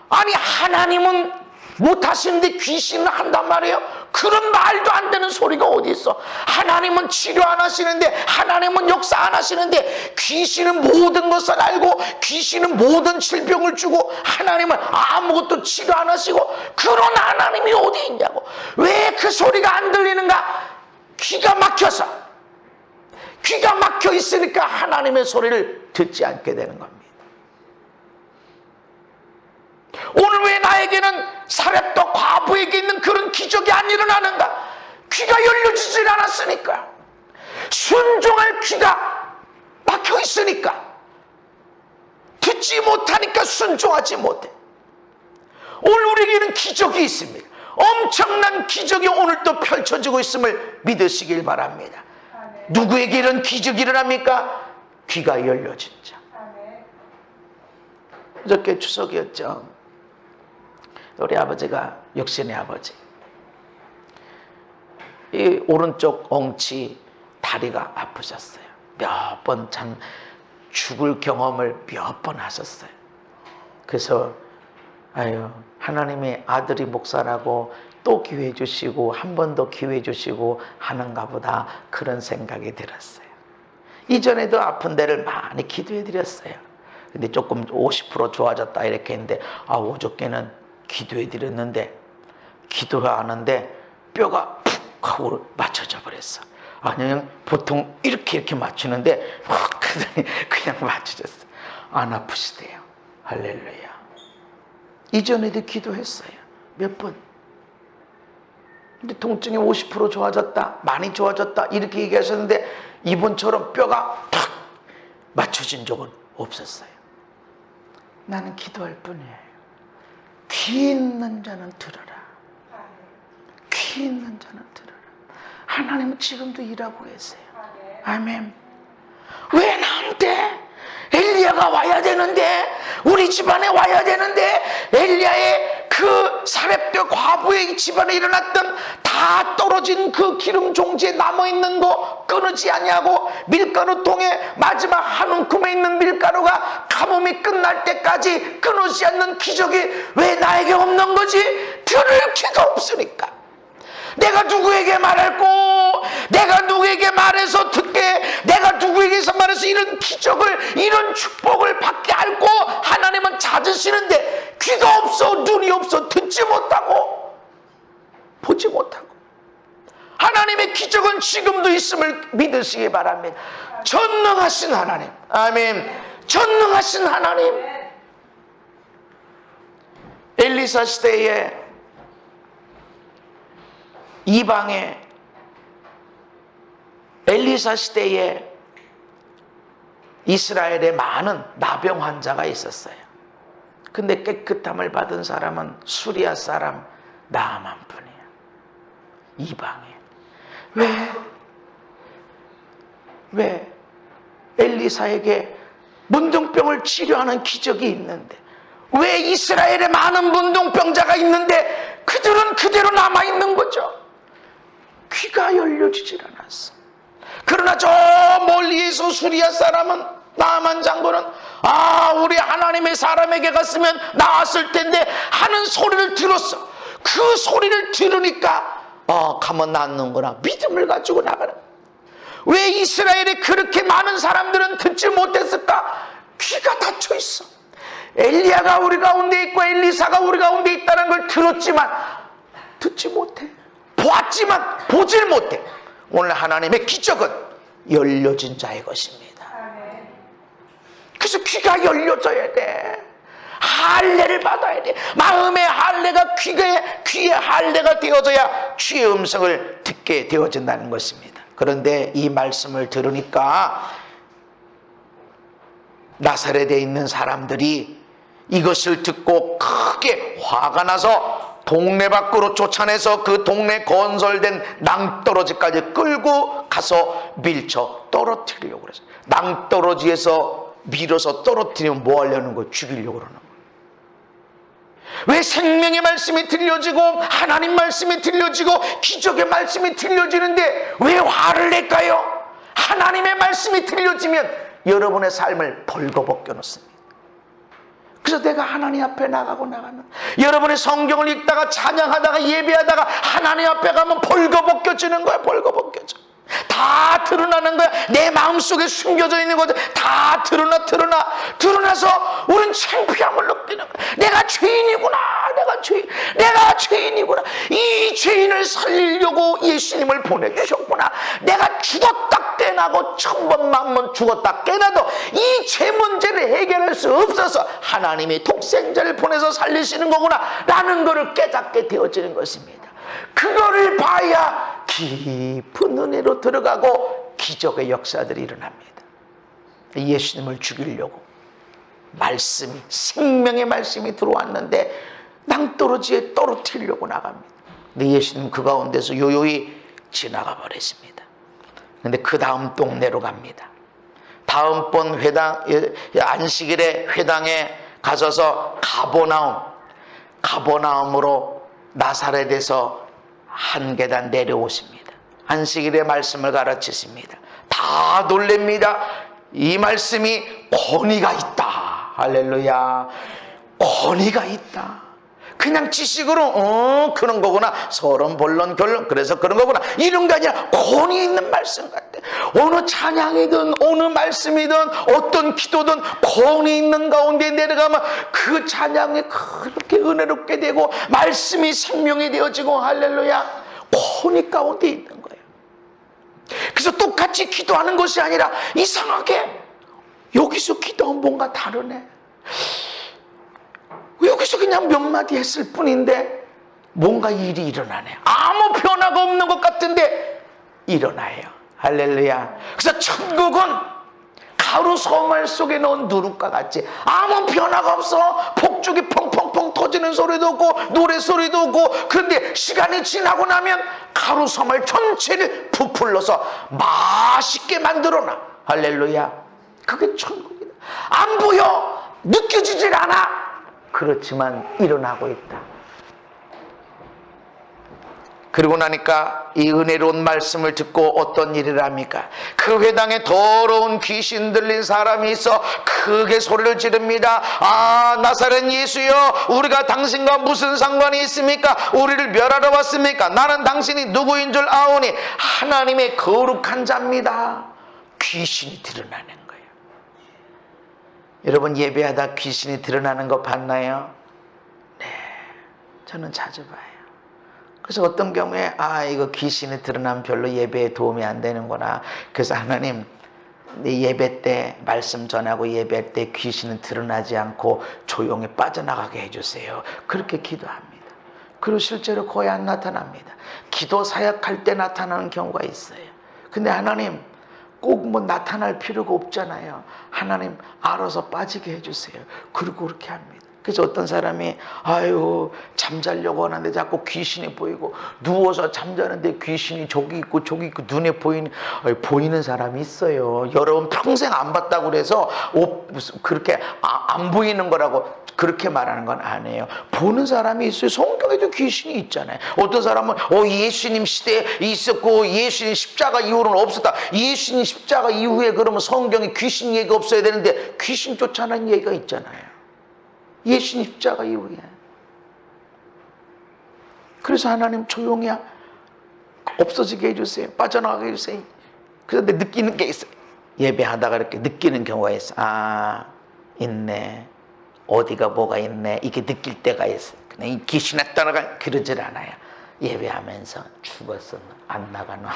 아니, 하나님은 못하시는데 귀신은 한단 말이에요? 그런 말도 안 되는 소리가 어디 있어? 하나님은 치료 안 하시는데, 하나님은 역사 안 하시는데, 귀신은 모든 것을 알고 귀신은 모든 질병을 주고 하나님은 아무것도 치료 안 하시고, 그런 하나님이 어디 있냐고. 왜 그 소리가 안 들리는가? 귀가 막혀서. 귀가 막혀 있으니까 하나님의 소리를 듣지 않게 되는 겁니다. 오늘 왜 나에게는 사렙다 과부에게 있는 그런 기적이 안 일어나는가? 귀가 열려지질 않았으니까. 순종할 귀가 막혀 있으니까. 듣지 못하니까 순종하지 못해. 오늘 우리에게는 기적이 있습니다. 엄청난 기적이 오늘 또 펼쳐지고 있음을 믿으시길 바랍니다. 누구에게 이런 기적이 일어납니까? 귀가 열려진 자. 어저께 추석이었죠. 우리 아버지가, 육신의 아버지, 이 오른쪽 엉치 다리가 아프셨어요. 몇 번 참 죽을 경험을 몇 번 하셨어요. 그래서 하나님의 아들이 목사라고 또 기회 주시고 한 번 더 기회 주시고 하는가 보다, 그런 생각이 들었어요. 이전에도 아픈 데를 많이 기도해 드렸어요. 근데 조금 50% 좋아졌다 이렇게 했는데, 어저께는 기도해 드렸는데 기도하는데 뼈가 푹 하고 맞춰져 버렸어. 아니면 보통 이렇게 맞추는데 그냥 맞춰졌어. 안 아프시대요. 할렐루야. 이전에도 기도했어요. 몇 번. 근데 통증이 50% 좋아졌다, 많이 좋아졌다 이렇게 얘기하셨는데 이번처럼 뼈가 탁 맞춰진 적은 없었어요. 나는 기도할 뿐이에요. 귀 있는 자는 들어라. 귀 있는 자는 들어라. 하나님은 지금도 일하고 계세요. 아멘. 왜 나한테? 엘리야가 와야 되는데, 우리 집안에 와야 되는데, 엘리야의 그 사렙대 과부의 집안에 일어났던 다 떨어진 그 기름 종지에 남아있는 거 끊어지 아니하고, 밀가루통에 마지막 한 움큼에 있는 밀가루가 가뭄이 끝날 때까지 끊어지지 않는 기적이 왜 나에게 없는 거지? 들을 귀가 없으니까. 내가 누구에게 말할고, 내가 누구에게 말해서 듣게, 내가 누구에게서 말해서 이런 기적을, 이런 축복을 받게 할고, 하나님은 찾으시는데 귀가 없어, 눈이 없어, 듣지 못하고 보지 못하고. 하나님의 기적은 지금도 있음을 믿으시기 바랍니다. 전능하신 하나님, 아멘. 전능하신 하나님. 엘리사 시대에 이방에, 엘리사 시대에 이스라엘에 많은 나병 환자가 있었어요. 근데 깨끗함을 받은 사람은 수리아 사람 나아만 뿐이야. 이방에. 왜? 엘리사에게 문둥병을 치료하는 기적이 있는데, 왜 이스라엘에 많은 문둥병자가 있는데 그들은 그대로 남아있는 거죠? 귀가 열려지질 않았어. 그러나 저 멀리에서 수리아 사람은, 나아만 장군은, 우리 하나님의 사람에게 갔으면 나았을 텐데 하는 소리를 들었어. 그 소리를 들으니까 가면 낫는구나, 믿음을 가지고 나가는. 왜 이스라엘에 그렇게 많은 사람들은 듣지 못했을까? 귀가 닫혀 있어. 엘리야가 우리 가운데 있고 엘리사가 우리 가운데 있다는 걸 들었지만 듣지 못해. 보았지만 보질 못해. 오늘 하나님의 기적은 열려진 자의 것입니다. 그래서 귀가 열려져야 돼. 할례를 받아야 돼. 마음의 할례가 귀의 할례가 되어져야 주의 음성을 듣게 되어진다는 것입니다. 그런데 이 말씀을 들으니까 나사렛에 있는 사람들이 이것을 듣고 크게 화가 나서 동네 밖으로 쫓아내서 그 동네 건설된 낭떠러지까지 끌고 가서 밀쳐 떨어뜨리려고 그랬어요. 낭떠러지에서 밀어서 떨어뜨리면 뭐 하려는 거예요? 죽이려고 그러는 거예요. 왜 생명의 말씀이 들려지고 하나님 말씀이 들려지고 기적의 말씀이 들려지는데 왜 화를 낼까요? 하나님의 말씀이 들려지면 여러분의 삶을 벌거벗겨 놓습니다. 그래서 내가 하나님 앞에 나가는, 여러분의 성경을 읽다가 찬양하다가 예배하다가 하나님 앞에 가면 벌거벗겨지는 거야. 벌거벗겨져. 다 드러나는 거야. 내 마음속에 숨겨져 있는 것들 다 드러나서 우리는 창피함을 느끼는 거야. 내가 죄인이구나. 내가 죄인이구나. 이 죄인을 살리려고 예수님을 보내주셨구나. 내가 죽었다 깨나고 1000번 만번 죽었다 깨나도 이 죄 문제를 해결할 수 없어서 하나님이 독생자를 보내서 살리시는 거구나 라는 것을 깨닫게 되어지는 것입니다. 그거를 봐야 깊은 은혜로 들어가고 기적의 역사들이 일어납니다. 예수님을 죽이려고 말씀이, 생명의 말씀이 들어왔는데 낭떠러지에 떨어뜨리려고 나갑니다. 근데 예수님 그 가운데서 요요히 지나가 버렸습니다. 근데 그 다음 동네로 갑니다. 다음번 회당, 안식일에 회당에 가셔서 가버나움으로 나사렛에서 한 계단 내려오십니다. 안식일의 말씀을 가르치십니다. 다 놀랍니다. 이 말씀이 권위가 있다. 할렐루야. 권위가 있다. 그냥 지식으로 그런 거구나, 서론 본론 결론 그래서 그런 거구나, 이런 게 아니라 권위 있는 말씀 같아. 어느 찬양이든 어느 말씀이든 어떤 기도든 권위 있는 가운데 내려가면 그 찬양이 그렇게 은혜롭게 되고 말씀이 생명이 되어지고, 할렐루야, 권위 가운데 있는 거예요. 그래서 똑같이 기도하는 것이 아니라 이상하게 여기서 기도하면 뭔가 다르네, 여기서 그냥 몇 마디 했을 뿐인데 뭔가 일이 일어나네. 아무 변화가 없는 것 같은데 일어나요. 할렐루야. 그래서 천국은 가루 소말 속에 넣은 누룩과 같이 아무 변화가 없어. 폭죽이 펑펑펑 터지는 소리도 없고 노래 소리도 없고, 그런데 시간이 지나고 나면 가루 소말 전체를 부풀러서 맛있게 만들어놔. 할렐루야. 그게 천국이다. 안 보여, 느껴지질 않아. 그렇지만 일어나고 있다. 그러고 나니까 이 은혜로운 말씀을 듣고 어떤 일을 합니까? 그 회당에 더러운 귀신 들린 사람이 있어 크게 소리를 지릅니다. 아, 나사렛 예수여, 우리가 당신과 무슨 상관이 있습니까? 우리를 멸하러 왔습니까? 나는 당신이 누구인 줄 아오니 하나님의 거룩한 자입니다. 귀신이 드러나는 거예요. 여러분, 예배하다 귀신이 드러나는 거 봤나요? 네, 저는 자주 봐요. 그래서 어떤 경우에 이거 귀신이 드러나면 별로 예배에 도움이 안 되는구나. 그래서 하나님, 내 예배 때 말씀 전하고 예배할 때 귀신은 드러나지 않고 조용히 빠져나가게 해주세요. 그렇게 기도합니다. 그리고 실제로 거의 안 나타납니다. 기도 사역할 때 나타나는 경우가 있어요. 근데 하나님, 꼭 뭐 나타날 필요가 없잖아요. 하나님, 알아서 빠지게 해주세요. 그리고 그렇게 합니다. 그래서 어떤 사람이 잠자려고 하는데 자꾸 귀신이 보이고, 누워서 잠자는데 귀신이 저기 있고 저기 있고 눈에 보이는 사람이 있어요. 여러분 평생 안 봤다고 그래서 그렇게 안 보이는 거라고 그렇게 말하는 건 아니에요. 보는 사람이 있어요. 성경에도 귀신이 있잖아요. 어떤 사람은 예수님 시대에 있었고 예수님 십자가 이후로는 없었다. 예수님 십자가 이후에 그러면 성경에 귀신 얘기가 없어야 되는데 귀신 쫓아내는 얘기가 있잖아요. 예수님 십자가 이후에. 그래서 하나님 조용히 없어지게 해주세요. 빠져나가게 해주세요. 그런데 느끼는 게 있어요. 예배하다가 이렇게 느끼는 경우가 있어. 있네. 어디가 뭐가 있네. 이게 느낄 때가 있어. 그냥 이 귀신에 따라가 그러질 않아요. 예배하면서 죽었어. 안 나가나.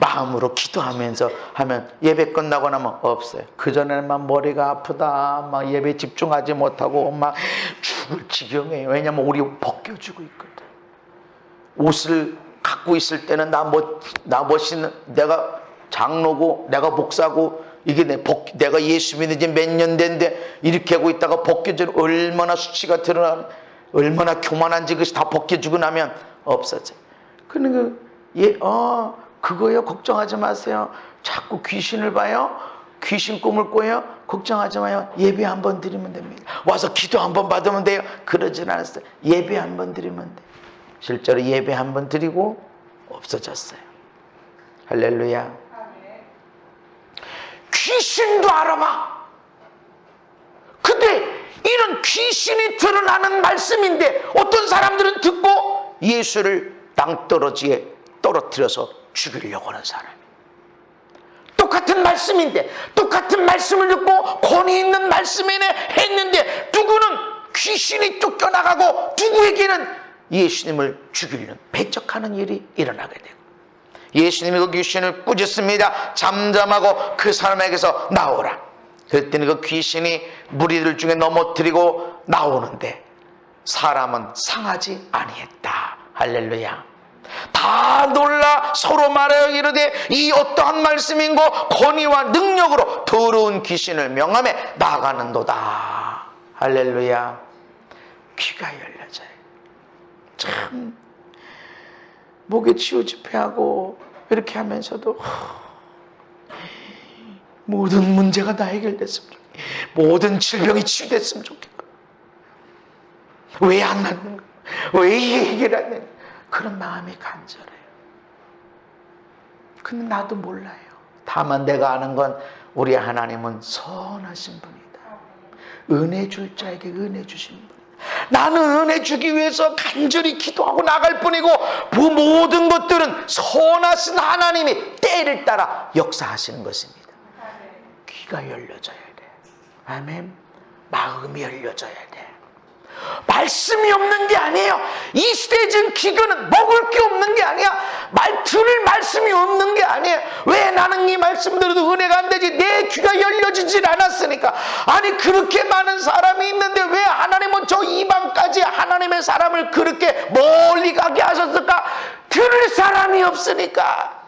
마음으로 기도하면서 하면 예배 끝나고 나면 없어요. 그전에는 막 머리가 아프다. 막 예배 집중하지 못하고 막 죽을 지경이에요. 왜냐면 우리 벗겨주고 있거든. 옷을 갖고 있을 때는 나 멋있는, 내가 장로고 내가 목사고 이게 내가 예수 믿은 지 몇 년 된데 이렇게 하고 있다가 벗겨지는 얼마나 수치가 드러나는, 얼마나 교만한지 그것이 다 벗겨주고 나면 없어져. 그러니까 그거요 걱정하지 마세요. 자꾸 귀신을 봐요. 귀신 꿈을 꿔요. 걱정하지 마요. 예배 한번 드리면 됩니다. 와서 기도 한번 받으면 돼요. 그러진 않았어요. 예배 한번 드리면 돼요. 실제로 예배 한번 드리고 없어졌어요. 할렐루야. 귀신도 알아봐. 근데 이런 귀신이 드러나는 말씀인데 어떤 사람들은 듣고 예수를 낭떠러지에 떨어뜨려서 죽이려고 하는 사람. 똑같은 말씀인데 똑같은 말씀을 듣고 권위 있는 말씀이네 했는데 누구는 귀신이 쫓겨나가고 누구에게는 예수님을 죽이려는 배척하는 일이 일어나게 되고, 예수님이 그 귀신을 꾸짖습니다. 잠잠하고 그 사람에게서 나오라. 그랬더니 그 귀신이 무리들 중에 넘어뜨리고 나오는데 사람은 상하지 아니했다. 할렐루야. 다 놀라 서로 말하여 이르되 이 어떠한 말씀인고 권위와 능력으로 더러운 귀신을 명함에 나가는도다. 할렐루야. 귀가 열려져요. 참 목에 치유 집회하고 이렇게 하면서도 모든 문제가 다 해결됐으면 좋겠고 모든 질병이 치유됐으면 좋겠고 왜 안 낫는가? 왜 이게 해결 안 되는가? 그런 마음이 간절해요. 근데 나도 몰라요. 다만 내가 아는 건 우리 하나님은 선하신 분이다. 은혜 줄 자에게 은혜 주신 분. 나는 은혜 주기 위해서 간절히 기도하고 나갈 뿐이고 그 모든 것들은 선하신 하나님이 때를 따라 역사하시는 것입니다. 귀가 열려져야 돼. 아멘. 마음이 열려져야 돼. 말씀이 없는 게 아니에요. 이 시대에 지금 기근은 먹을 게 없는 게 아니야. 들을 말씀이 없는 게 아니에요. 왜 나는 이 말씀 들어도 은혜가 안 되지? 내 귀가 열려지질 않았으니까. 아니 그렇게 많은 사람이 있는데 왜 하나님은 저 이방까지 하나님의 사람을 그렇게 멀리 가게 하셨을까? 들을 사람이 없으니까.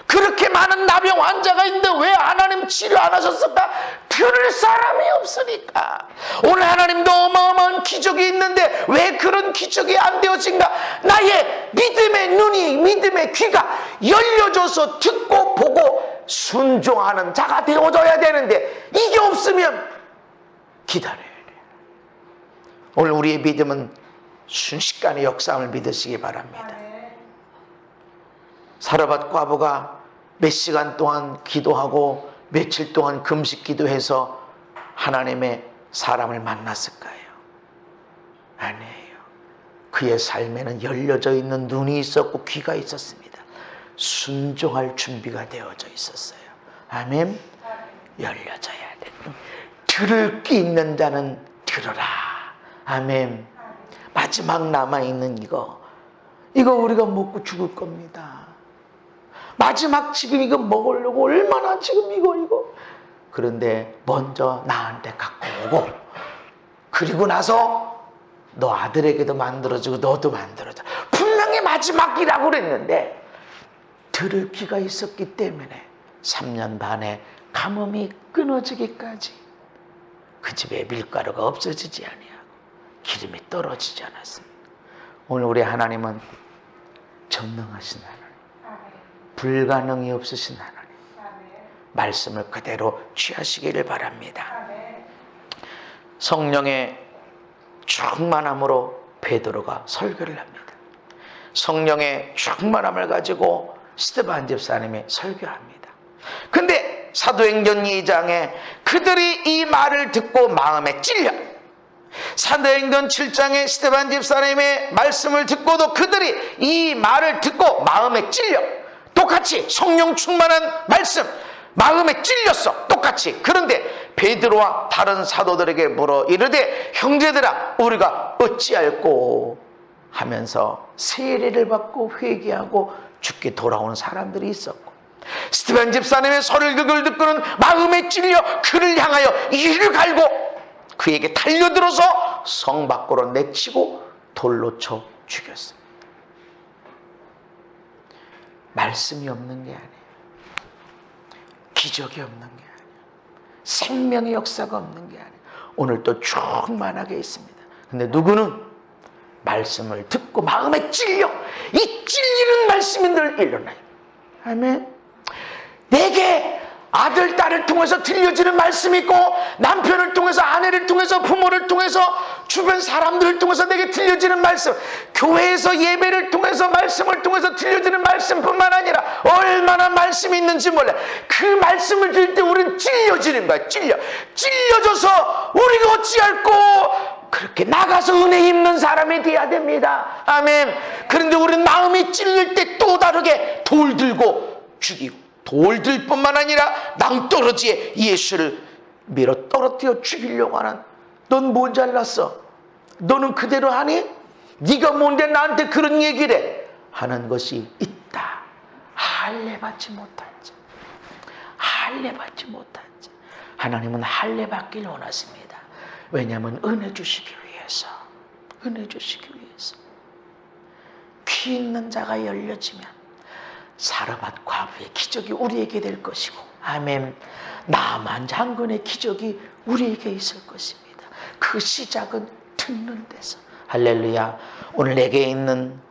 그렇게 많은 나병 환자가 있는데 왜 하나님 치료 안 하셨을까? 들을 사람이 없으니까. 오늘 하나님도 어마어마한 기적이 있는데 왜 그런 기적이 안 되어진가? 나의 믿음의 눈이, 믿음의 귀가 열려져서 듣고 보고 순종하는 자가 되어져야 되는데 이게 없으면 기다려야 돼요. 오늘 우리의 믿음은 순식간에 역사함을 믿으시기 바랍니다. 사르밧 과부가 몇 시간 동안 기도하고 며칠 동안 금식 기도해서 하나님의 사람을 만났을까요? 아니에요. 그의 삶에는 열려져 있는 눈이 있었고 귀가 있었습니다. 순종할 준비가 되어져 있었어요. 아멘. 열려져야 돼. 들을 귀 있는 자는 들어라. 아멘. 마지막 남아있는 이거 이거 우리가 먹고 죽을 겁니다. 마지막 지금 이거 먹으려고 얼마나 지금 이거. 그런데 먼저 나한테 갖고 오고, 그리고 나서 너 아들에게도 만들어주고 너도 만들어줘. 분명히 마지막이라고 그랬는데 들을 귀가 있었기 때문에 3년 반에 가뭄이 끊어지기까지 그 집에 밀가루가 없어지지 아니하고 기름이 떨어지지 않았습니다. 오늘 우리 하나님은 전능하신 하나님, 불가능이 없으신 하나님, 말씀을 그대로 취하시기를 바랍니다. 성령의 충만함으로 베드로가 설교를 합니다. 성령의 충만함을 가지고 스데반 집사님이 설교합니다. 근데 사도행전 2장에 그들이 이 말을 듣고 마음에 찔려, 사도행전 7장에 스데반 집사님의 말씀을 듣고도 그들이 이 말을 듣고 마음에 찔려, 똑같이 성령 충만한 말씀, 마음에 찔렸어, 똑같이. 그런데 베드로와 다른 사도들에게 물어 이르되 형제들아 우리가 어찌할꼬 하면서 세례를 받고 회개하고 죽게 돌아오는 사람들이 있었고, 스데반 집사님의 설교를 듣고는 마음에 찔려 그를 향하여 이를 갈고 그에게 달려들어서 성 밖으로 내치고 돌로 쳐 죽였습니다. 말씀이 없는 게 아니에요. 기적이 없는 게 아니에요. 생명의 역사가 없는 게 아니에요. 오늘도 충만하게 있습니다. 근데 누구는 말씀을 듣고 마음에 찔려, 이 찔리는 말씀이 늘 일어나요. 아멘. 내게 아들, 딸을 통해서 들려지는 말씀이 있고, 남편을 통해서, 아내를 통해서, 부모를 통해서, 주변 사람들을 통해서 내게 들려지는 말씀, 교회에서 예배를 통해서, 말씀을 통해서 들려지는 말씀뿐만 아니라 얼마나 말씀이 있는지 몰라. 그 말씀을 들을 때 우리는 찔려지는 거야. 찔려져서 우리가 어찌할꼬 그렇게 나가서 은혜 입는 사람이 돼야 됩니다. 아멘. 그런데 우리는 마음이 찔릴 때 또 다르게 돌 들고 죽이고, 돌 들 뿐만 아니라 낭떠러지에 예수를 밀어 떨어뜨려 죽이려고 하는, 넌 뭐 잘났어? 너는 그대로 하니? 네가 뭔데 나한테 그런 얘기를 해? 하는 것이 있다. 할례 받지 못한 자, 할례 받지 못한 자. 하나님은 할례 받기를 원하십니다. 왜냐하면 은혜 주시기 위해서, 은혜 주시기 위해서. 귀 있는 자가 열려지면 사르밧 과부의 기적이 우리에게 될 것이고, 아멘, 나만 장군의 기적이 우리에게 있을 것입니다. 그 시작은 듣는 데서. 할렐루야. 오늘 내게 있는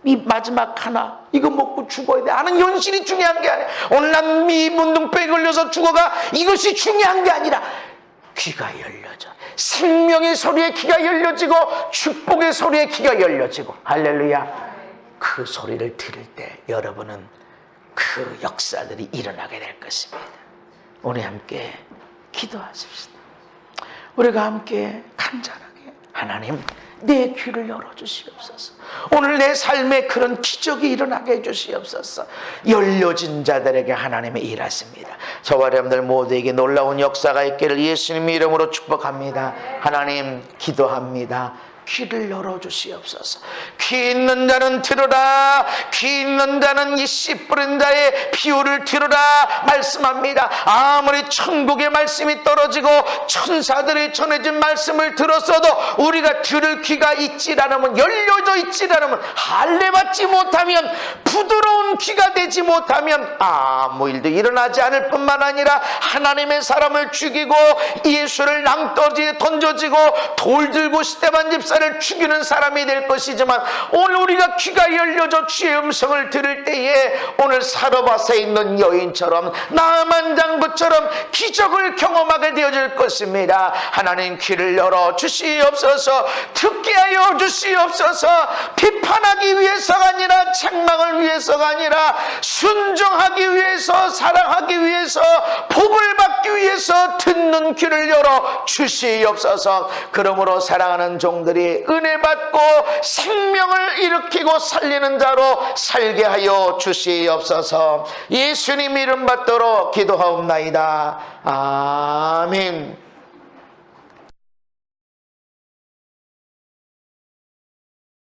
이 마지막 하나, 이거 먹고 죽어야 돼 하는 현실이 중요한 게 아니야. 오늘 난 문둥병에 걸려서 죽어가, 이것이 중요한 게 아니라 귀가 열려져, 생명의 소리에 귀가 열려지고 축복의 소리에 귀가 열려지고, 할렐루야. 그 소리를 들을 때 여러분은 그 역사들이 일어나게 될 것입니다. 우리 함께 기도하십시다. 우리가 함께 간절하게, 하나님 내 귀를 열어주시옵소서. 오늘 내 삶에 그런 기적이 일어나게 해주시옵소서. 열려진 자들에게 하나님이 일하십니다. 저와 여러분들 모두에게 놀라운 역사가 있기를 예수님의 이름으로 축복합니다. 하나님 기도합니다. 귀를 열어주시옵소서. 귀 있는 자는 들으라, 귀 있는 자는 이 씨 뿌린 자의 비유를 들으라 말씀합니다. 아무리 천국의 말씀이 떨어지고 천사들이 전해진 말씀을 들었어도 우리가 들을 귀가 있지 않으면, 열려져 있지 않으면, 할례 받지 못하면, 부드러운 귀가 되지 못하면 아무 일도 일어나지 않을 뿐만 아니라 하나님의 사람을 죽이고 예수를 낭떠러지에 던져지고 돌 들고 스데반 집사를 죽이는 사람이 될 것이지만, 오늘 우리가 귀가 열려져 주의 음성을 들을 때에 오늘 사르밧에 있는 여인처럼, 나만 장부처럼 기적을 경험하게 되어질 것입니다. 하나님 귀를 열어 주시옵소서. 듣게 하여 주시옵소서. 비판하기 위해서가 아니라, 책망을 위해서가 아니라, 순종하기 위해서, 사랑하기 위해서, 복을 받기 위해서 듣는 귀를 열어 주시옵소서. 그러므로 사랑하는 종들이 은혜 받고 생명을 일으키고 살리는 자로 살게 하여 주시옵소서. 예수님 이름 받도록 기도하옵나이다. 아멘.